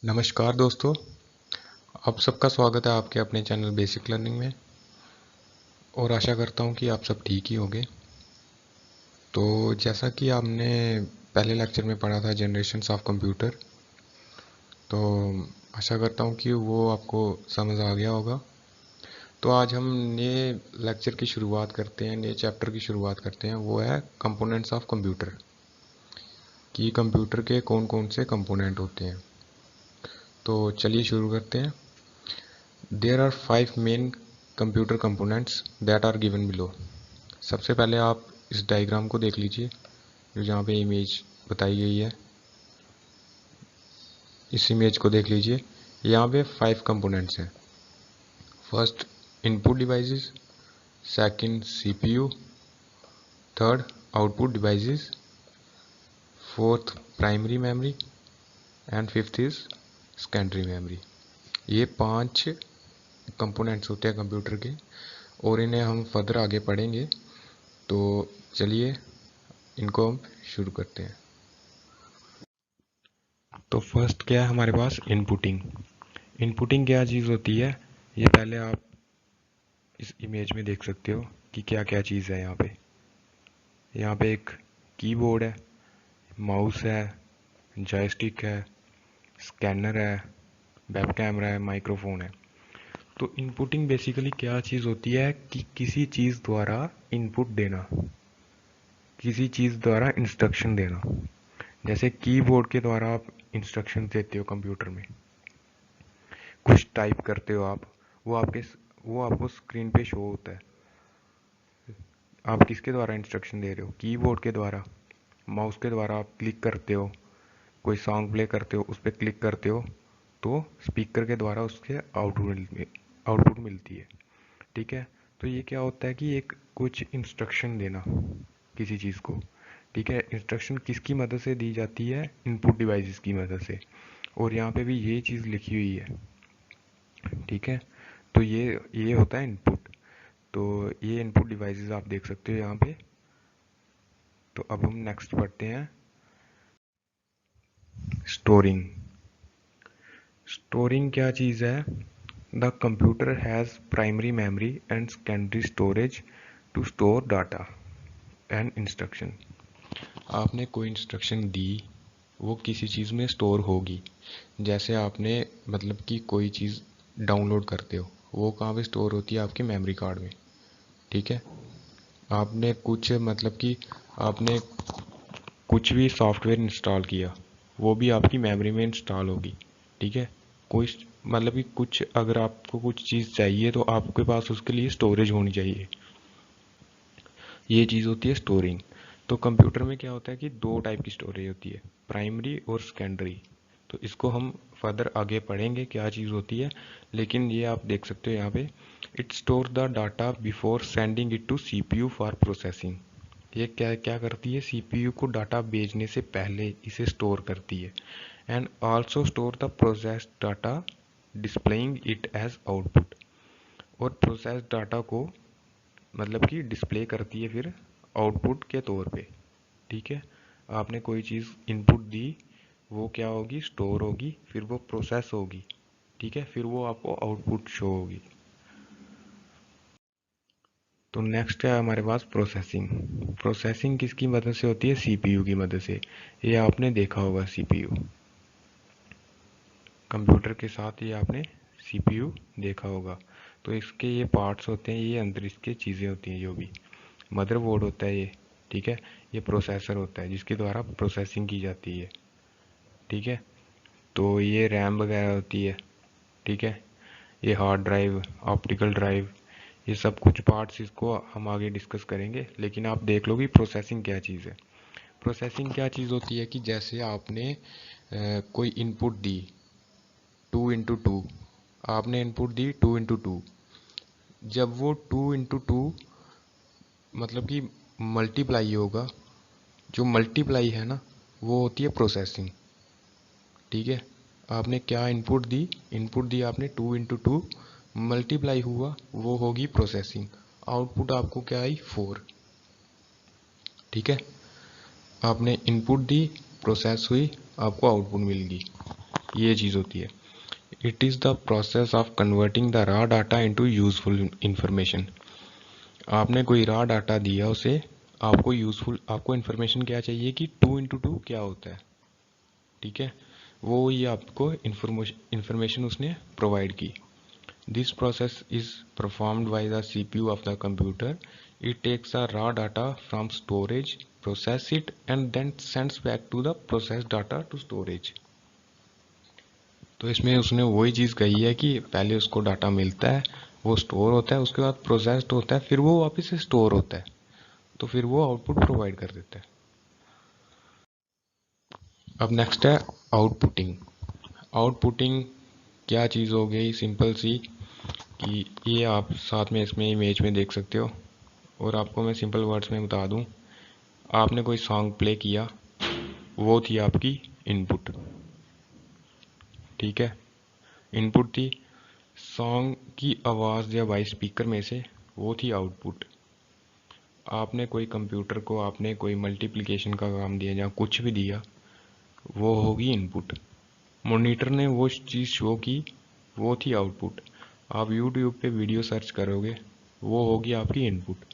नमस्कार दोस्तों, आप सबका स्वागत है आपके अपने चैनल बेसिक लर्निंग में। और आशा करता हूँ कि आप सब ठीक ही होंगे। तो जैसा कि आपने पहले लेक्चर में पढ़ा था जनरेशन्स ऑफ कंप्यूटर, तो आशा करता हूँ कि वो आपको समझ आ गया होगा। तो आज हम नए लेक्चर की शुरुआत करते हैं, नए चैप्टर की शुरुआत करते हैं। वो है कंपोनेंट्स ऑफ कंप्यूटर, कि कंप्यूटर के कौन कौन से कंपोनेंट होते हैं। तो चलिए शुरू करते हैं। There are 5 main computer components that are given below. सबसे पहले आप इस डायग्राम को देख लीजिए, जो जहाँ पे इमेज बताई गई है। इस इमेज को देख लीजिए, यहाँ पे 5 कंपोनेंट्स हैं। First input devices, second CPU, third output devices, fourth primary memory and fifth is secondary memory. ये 5 कंपोनेंट्स होते हैं कंप्यूटर के, और इन्हें हम फर्दर आगे पढ़ेंगे। तो चलिए इनको हम शुरू करते हैं। तो फर्स्ट क्या है हमारे पास, इनपुटिंग। इनपुटिंग क्या चीज़ होती है, ये पहले आप इस इमेज में देख सकते हो कि क्या क्या चीज़ है। यहाँ पे एक कीबोर्ड है, माउस है, जॉयस्टिक है, स्कैनर है, वेब कैमरा है, माइक्रोफोन है। तो इनपुटिंग बेसिकली क्या चीज़ होती है कि किसी चीज़ द्वारा इनपुट देना, किसी चीज़ द्वारा इंस्ट्रक्शन देना। जैसे कीबोर्ड के द्वारा आप इंस्ट्रक्शन देते हो कंप्यूटर में, कुछ टाइप करते हो आप, वो आपको स्क्रीन पे शो होता है। आप किसके द्वारा इंस्ट्रक्शन दे रहे हो, कीबोर्ड के द्वारा। माउस के द्वारा आप क्लिक करते हो, कोई सॉन्ग प्ले करते हो, उस पर क्लिक करते हो, तो स्पीकर के द्वारा उसके आउटपुट मिलती है। ठीक है। तो ये क्या होता है कि एक कुछ इंस्ट्रक्शन देना किसी चीज़ को। ठीक है। इंस्ट्रक्शन किसकी मदद से दी जाती है, इनपुट डिवाइसेस की मदद से। और यहाँ पे भी ये चीज़ लिखी हुई है। ठीक है। तो ये होता है इनपुट। तो ये इनपुट डिवाइसेस आप देख सकते हो यहाँ पे। तो अब हम नेक्स्ट पढ़ते हैं, स्टोरिंग। स्टोरिंग क्या चीज़ है, the computer has primary memory and secondary storage to store data and instruction. आपने कोई इंस्ट्रक्शन दी, वो किसी चीज़ में स्टोर होगी। जैसे आपने मतलब कि कोई चीज़ डाउनलोड करते हो, वो कहाँ पे स्टोर होती है, आपके मेमोरी कार्ड में। ठीक है। आपने कुछ मतलब कि आपने कुछ भी सॉफ्टवेयर इंस्टॉल किया, वो भी आपकी मेमोरी में इंस्टॉल होगी। ठीक है। कोई मतलब कि कुछ अगर आपको कुछ चीज़ चाहिए तो आपके पास उसके लिए स्टोरेज होनी चाहिए। ये चीज़ होती है स्टोरिंग। तो कंप्यूटर में क्या होता है कि 2 टाइप की स्टोरेज होती है, प्राइमरी और सेकेंडरी। तो इसको हम फर्दर आगे पढ़ेंगे क्या चीज़ होती है। लेकिन ये आप देख सकते हो यहाँ पे, it store the data before sending it to CPU for processing. ये क्या क्या करती है, सीपीयू को डाटा भेजने से पहले इसे स्टोर करती है। And also store the process data displaying it as output. और प्रोसेस डाटा को मतलब कि डिस्प्ले करती है फिर आउटपुट के तौर पे। ठीक है। आपने कोई चीज़ इनपुट दी, वो क्या होगी, स्टोर होगी, फिर वो प्रोसेस होगी। ठीक है। फिर वो आपको आउटपुट शो होगी। तो नेक्स्ट है हमारे पास प्रोसेसिंग। प्रोसेसिंग किसकी मदद से होती है, सीपीयू की मदद से। ये आपने देखा होगा सीपीयू, कंप्यूटर के साथ ये आपने सीपीयू देखा होगा। तो इसके ये पार्ट्स होते हैं, ये अंदर इसके चीज़ें होती हैं, जो भी मदरबोर्ड होता है ये। ठीक है। ये प्रोसेसर होता है जिसके द्वारा प्रोसेसिंग की जाती है। ठीक है। तो ये रैम वगैरह होती है। ठीक है। ये हार्ड ड्राइव, ऑप्टिकल ड्राइव, ये सब कुछ पार्ट्स, इसको हम आगे डिस्कस करेंगे। लेकिन आप देख लो कि प्रोसेसिंग क्या चीज़ है। प्रोसेसिंग क्या चीज़ होती है कि जैसे आपने कोई इनपुट दी 2x2, आपने इनपुट दी 2x2। जब वो 2x2 मतलब कि मल्टीप्लाई होगा, जो मल्टीप्लाई है ना, वो होती है प्रोसेसिंग। ठीक है। आपने क्या इनपुट दी, इनपुट दी आपने 2x2, मल्टीप्लाई हुआ, वो होगी प्रोसेसिंग। आउटपुट आपको क्या आई, 4। ठीक है। आपने इनपुट दी, प्रोसेस हुई, आपको आउटपुट मिल गई। ये चीज़ होती है। It is the process of converting the raw data into useful information. आपने कोई रॉ डाटा दिया उसे, आपको इन्फॉर्मेशन क्या चाहिए कि 2 × 2 क्या होता है, ठीक है, वो ये आपको इन्फॉर्मेशन उसने प्रोवाइड की। This process is performed by the CPU of the computer. It takes the raw data from storage, process it and then sends back to the process data to storage. तो इसमें उसने वही चीज़ कही है कि पहले उसको डाटा मिलता है, वो स्टोर होता है, उसके बाद प्रोसेस्ड होता है, फिर वो वापस से स्टोर होता है, तो फिर वो आउटपुट प्रोवाइड कर देता है। अब नेक्स्ट है आउटपुटिंग। आउटपुटिंग क्या चीज़ हो गई, सिंपल सी, कि ये आप साथ में इसमें इमेज में देख सकते हो, और आपको मैं सिंपल वर्ड्स में बता दूं, आपने कोई सॉन्ग प्ले किया, वो थी आपकी इनपुट, ठीक है, इनपुट थी। सॉन्ग की आवाज़ या वॉइस स्पीकर में से, वो थी आउटपुट। आपने कोई कंप्यूटर को आपने कोई मल्टीप्लिकेशन का काम दिया या कुछ भी दिया, वो होगी इनपुट। मॉनिटर ने वो चीज़ शो की, वो थी आउटपुट। आप यूट्यूब पे वीडियो सर्च करोगे, वो होगी आपकी इनपुट।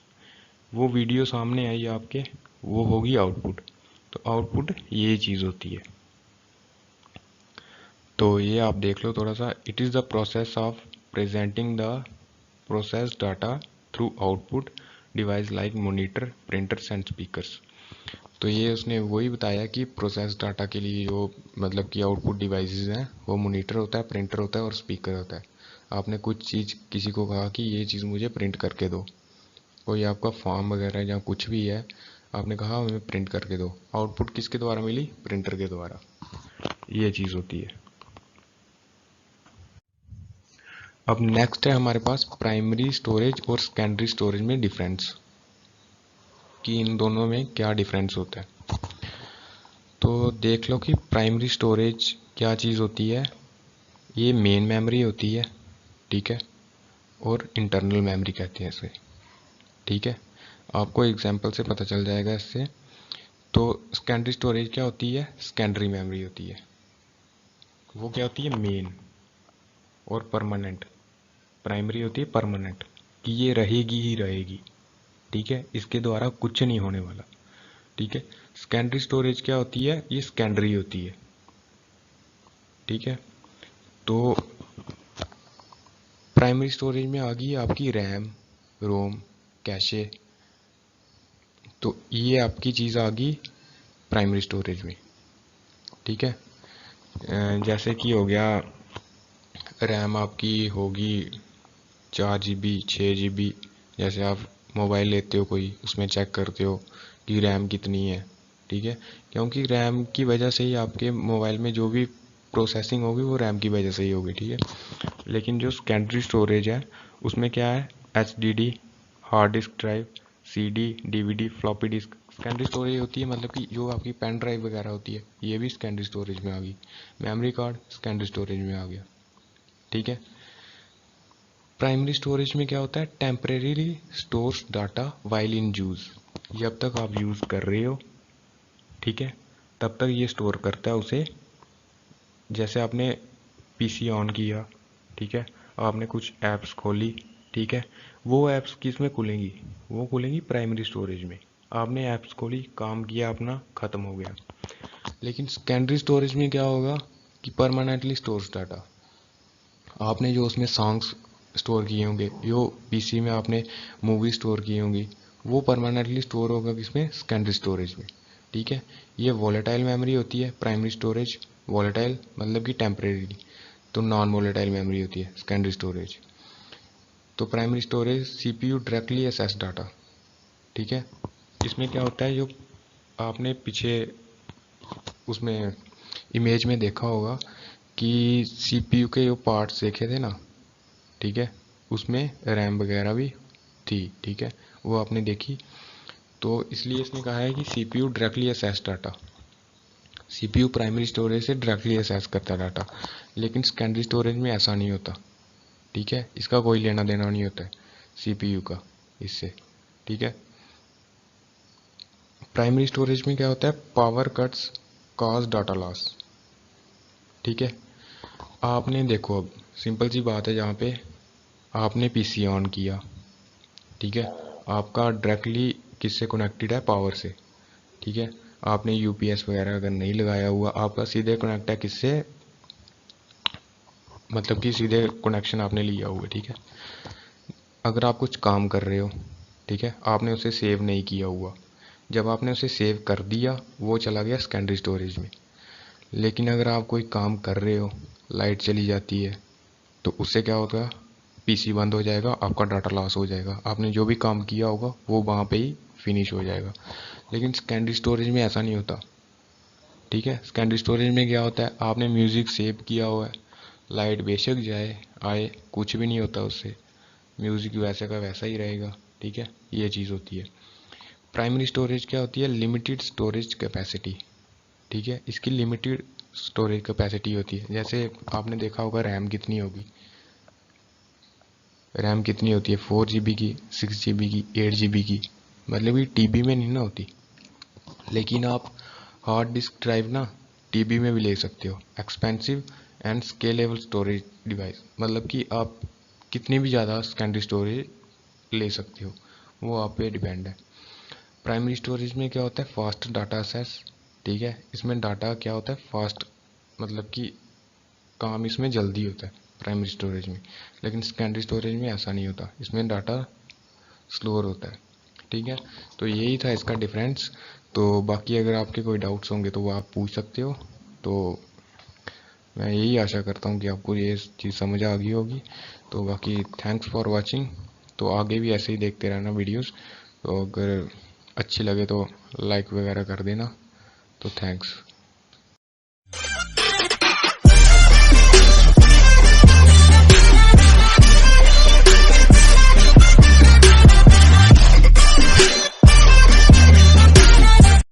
वो वीडियो सामने आई आपके, वो होगी आउटपुट। तो आउटपुट ये चीज़ होती है। तो ये आप देख लो थोड़ा सा। It is the process of presenting the process data through output device like monitor, printers and speakers. तो ये उसने वही बताया कि प्रोसेस डाटा के लिए जो मतलब कि आउटपुट डिवाइसेस हैं, वो मॉनिटर होता है, प्रिंटर होता है और स्पीकर होता है। आपने कुछ चीज़ किसी को कहा कि ये चीज़ मुझे प्रिंट करके दो, कोई आपका फॉर्म वगैरह या कुछ भी है, आपने कहा हमें प्रिंट करके दो, आउटपुट किसके द्वारा मिली, प्रिंटर के द्वारा। ये चीज़ होती है। अब नेक्स्ट है हमारे पास प्राइमरी स्टोरेज और सेकेंडरी स्टोरेज में डिफरेंस, कि इन दोनों में क्या डिफरेंस होता है। तो देख लो कि प्राइमरी स्टोरेज क्या चीज़ होती है। ये मेन मेमोरी होती है, ठीक है, और इंटरनल मेमोरी कहते हैं इसे, ठीक है। आपको एग्जांपल से पता चल जाएगा इससे। तो सेकेंडरी स्टोरेज क्या होती है, सेकेंडरी मेमोरी होती है। वो क्या होती है, मेन और परमानेंट। प्राइमरी होती है परमानेंट, कि ये रहेगी ही रहेगी, ठीक है, इसके द्वारा कुछ नहीं होने वाला, ठीक है। सेकेंडरी स्टोरेज क्या होती है, ये सेकेंडरी होती है, ठीक है। तो प्राइमरी स्टोरेज में आ गई आपकी रैम, रोम, कैशे। तो ये आपकी चीज़ आ गई प्राइमरी स्टोरेज में, ठीक है। जैसे कि हो गया, रैम आपकी होगी 4 GB, 6 GB। जैसे आप मोबाइल लेते हो कोई, उसमें चेक करते हो कि रैम कितनी है, ठीक है, क्योंकि रैम की वजह से ही आपके मोबाइल में जो भी प्रोसेसिंग होगी वो रैम की वजह से ही होगी, ठीक है। लेकिन जो सेकेंडरी स्टोरेज है, उसमें क्या है, HDD, hard disk drive, CD, DVD, floppy disk secondary storage होती है। मतलब कि जो आपकी पेन ड्राइव वगैरह होती है, ये भी सेकेंडरी स्टोरेज में आ गई। मेमोरी कार्ड सेकेंडरी स्टोरेज में आ गया, ठीक है। प्राइमरी स्टोरेज में क्या होता है, temporarily stores data while in use. जब तक आप यूज़ कर रहे हो, ठीक है, तब तक ये स्टोर करता है उसे। जैसे आपने PC ऑन किया, ठीक है, आपने कुछ ऐप्स खोली, ठीक है, वो ऐप्स किस में खुलेंगी, वो खुलेंगी प्राइमरी स्टोरेज में। आपने ऐप्स खोली, काम किया अपना, ख़त्म हो गया। लेकिन सेकेंडरी स्टोरेज में क्या होगा कि परमानेंटली स्टोर्स डाटा। आपने जो उसमें सॉन्ग्स स्टोर किए होंगे, जो PC में आपने मूवी स्टोर की होंगी, वो परमानेंटली स्टोर होगा किसमें, सेकेंडरी स्टोरेज में, ठीक है। ये वॉलेटाइल मेमोरी होती है प्राइमरी स्टोरेज। वॉलेटाइल मतलब कि टेम्परेरी। तो नॉन वॉलेटाइल मेमोरी होती है सेकेंडरी स्टोरेज। तो primary storage CPU directly access data, ठीक है। इसमें क्या होता है, जो आपने पीछे उसमें इमेज में देखा होगा कि CPU के जो पार्ट्स देखे थे ना, ठीक है, उसमें रैम वगैरह भी थी, ठीक है, वो आपने देखी। तो इसलिए इसने कहा है कि CPU directly access data. CPU primary storage से डायरेक्टली एसेस करता है डाटा, लेकिन सेकेंडरी स्टोरेज में ऐसा नहीं होता, ठीक है, इसका कोई लेना देना नहीं होता है CPU का इससे, ठीक है। प्राइमरी स्टोरेज में क्या होता है, power cuts cause data loss, ठीक है। आपने देखो, अब सिंपल सी बात है, जहाँ पे आपने पीसी ऑन किया, ठीक है, आपका डायरेक्टली किससे कनेक्टेड है, पावर से, ठीक है। आपने यूपीएस वगैरह अगर नहीं लगाया हुआ, आपका सीधे कनेक्ट है किससे, मतलब कि सीधे कनेक्शन आपने लिया हुआ है, ठीक है। अगर आप कुछ काम कर रहे हो, ठीक है, आपने उसे सेव नहीं किया हुआ, जब आपने उसे सेव कर दिया वो चला गया सेकेंडरी स्टोरेज में। लेकिन अगर आप कोई काम कर रहे हो, लाइट चली जाती है, तो उससे क्या होगा, पीसी बंद हो जाएगा, आपका डाटा लॉस हो जाएगा, आपने जो भी काम किया होगा वो वहाँ पे ही फिनिश हो जाएगा। लेकिन सेकेंडरी स्टोरेज में ऐसा नहीं होता, ठीक है। सेकेंडरी स्टोरेज में क्या होता है, आपने म्यूज़िक सेव किया हुआ है, लाइट बेशक जाए आए कुछ भी नहीं होता उससे, म्यूज़िक वैसे का वैसा ही रहेगा, ठीक है। ये चीज़ होती है। प्राइमरी स्टोरेज क्या होती है, लिमिटेड स्टोरेज कैपेसिटी, ठीक है, इसकी लिमिटेड स्टोरेज कैपेसिटी होती है। जैसे आपने देखा होगा रैम कितनी होगी, रैम कितनी होती है, 4 GB की, 6 GB की, 8 GB की, मतलब ये टीबी में नहीं ना होती। लेकिन आप हार्ड डिस्क ड्राइव ना टीबी में भी ले सकते हो, expensive and scalable storage device, मतलब कि आप कितनी भी ज़्यादा सेकेंडरी स्टोरेज ले सकते हो, वो आप पे डिपेंड है। प्राइमरी स्टोरेज में क्या होता है, फास्ट डाटा एक्सेस, ठीक है, इसमें डाटा क्या होता है, फास्ट, मतलब कि काम इसमें जल्दी होता है प्राइमरी स्टोरेज में। लेकिन सेकेंडरी स्टोरेज में ऐसा नहीं होता, इसमें डाटा स्लोअर होता है, ठीक है। तो यही था इसका डिफरेंस। तो बाकी अगर आपके कोई डाउट्स होंगे तो वो आप पूछ सकते हो। तो मैं यही आशा करता हूँ कि आपको ये चीज़ समझ आ गई होगी। तो बाकी थैंक्स फॉर वाचिंग। तो आगे भी ऐसे ही देखते रहना वीडियोस। तो अगर अच्छी लगे तो लाइक वगैरह कर देना। तो थैंक्स।